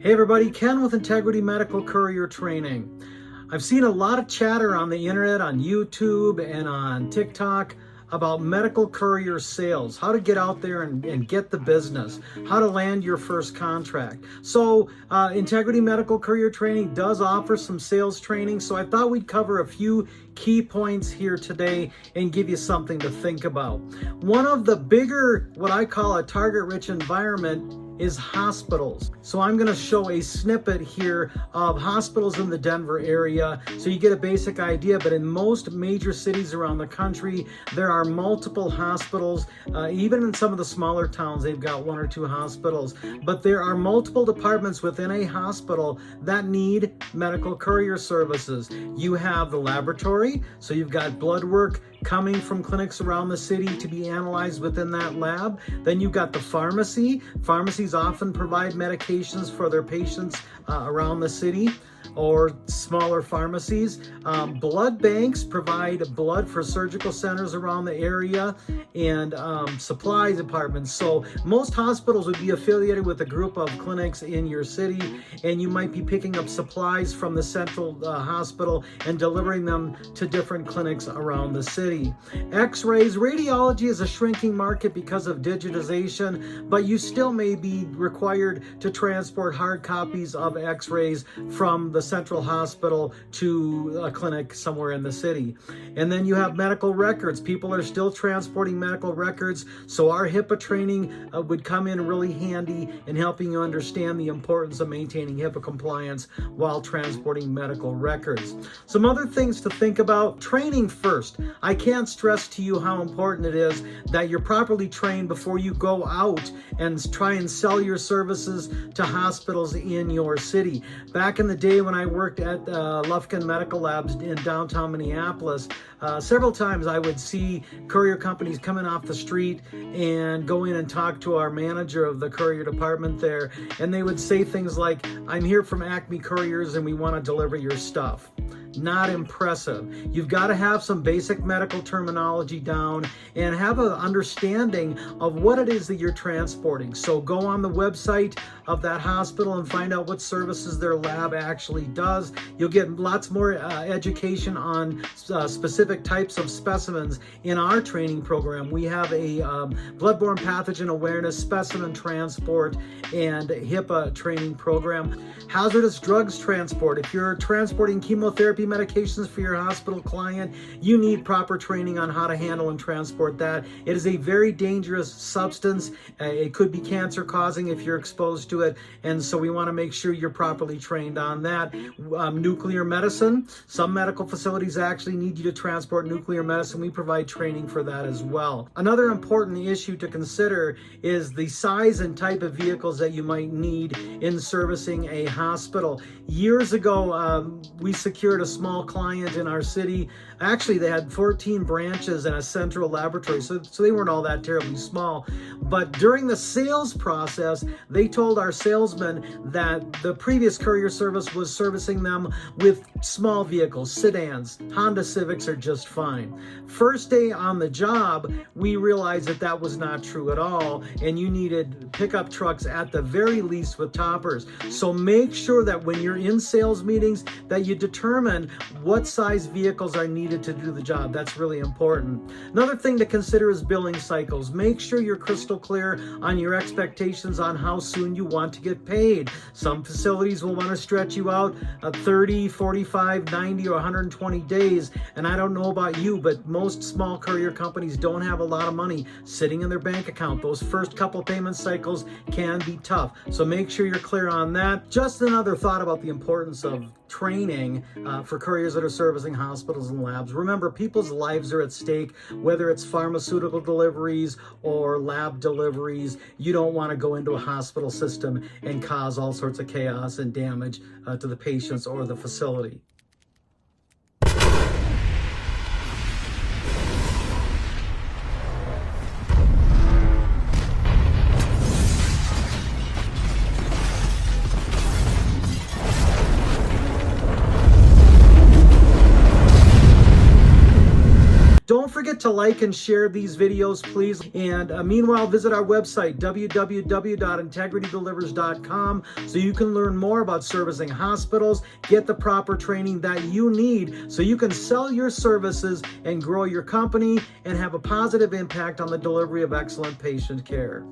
Hey everybody, Ken with Integrity Medical Courier Training. I've seen a lot of chatter on the internet, on YouTube and on TikTok about medical courier sales, how to get out there and get the business, how to land your first contract. So Integrity Medical Courier Training does offer some sales training, so I thought we'd cover a few key points here today and give you something to think about. One of the bigger, what I call a target-rich environment, is hospitals. So I'm going to show a snippet here of hospitals in the Denver area so you get a basic idea, but in most major cities around the country there are multiple hospitals. Even in some of the smaller towns they've got one or two hospitals, but there are multiple departments within a hospital that need medical courier services. You have the laboratory, so you've got blood work coming from clinics around the city to be analyzed within that lab. Then you've got the pharmacy. Pharmacies often provide medications for their patients around the city, or smaller pharmacies. Blood banks provide blood for surgical centers around the area, and supply departments. So most hospitals would be affiliated with a group of clinics in your city, and you might be picking up supplies from the central hospital and delivering them to different clinics around the city. X-rays, radiology is a shrinking market because of digitization, but you still may be required to transport hard copies of X-rays from the central hospital to a clinic somewhere in the city. And then you have medical records. People are still transporting medical records, so our HIPAA training would come in really handy in helping you understand the importance of maintaining HIPAA compliance while transporting medical records. Some other things to think about: training first. I can't stress to you how important it is that you're properly trained before you go out and try and sell your services to hospitals in your city. Back in the day when I worked at Lufkin Medical Labs in downtown Minneapolis, several times I would see courier companies coming off the street and go in and talk to our manager of the courier department there, and they would say things like, "I'm here from Acme Couriers and we want to deliver your stuff." Not impressive. You've got to have some basic medical terminology down and have an understanding of what it is that you're transporting. So go on the website of that hospital and find out what services their lab actually does. You'll get lots more education on specific types of specimens in our training program. We have a bloodborne pathogen awareness, specimen transport, and HIPAA training program. Hazardous drugs transport. If you're transporting chemotherapy medications for your hospital client, you need proper training on how to handle and transport that. It is a very dangerous substance. It could be cancer causing if you're exposed to it, and so we want to make sure you're properly trained on that. Nuclear medicine. Some medical facilities actually need you to transport nuclear medicine. We provide training for that as well. Another important issue to consider is the size and type of vehicles that you might need in servicing a hospital. Years ago, we secured a small client in our city. Actually, they had 14 branches and a central laboratory, so they weren't all that terribly small. But during the sales process, they told our salesman that the previous courier service was servicing them with small vehicles, sedans. Honda Civics are just fine. First day on the job, we realized that that was not true at all, and you needed pickup trucks at the very least with toppers. So make sure that when you're in sales meetings that you determine what size vehicles are needed to do the job. That's really important. Another thing to consider is billing cycles. Make sure you're crystal clear on your expectations on how soon you want to get paid. Some facilities will want to stretch you out 30, 45, 90, or 120 days. And I don't know about you, but most small courier companies don't have a lot of money sitting in their bank account. Those first couple payment cycles can be tough. So make sure you're clear on that. Just another thought about the importance of training for couriers that are servicing hospitals and labs. Remember, people's lives are at stake, whether it's pharmaceutical deliveries or lab deliveries. You don't want to go into a hospital system and cause all sorts of chaos and damage to the patients or the facility. Don't forget forget to like and share these videos, please. And meanwhile, visit our website, www.integritydelivers.com, so you can learn more about servicing hospitals, get the proper training that you need so you can sell your services and grow your company and have a positive impact on the delivery of excellent patient care.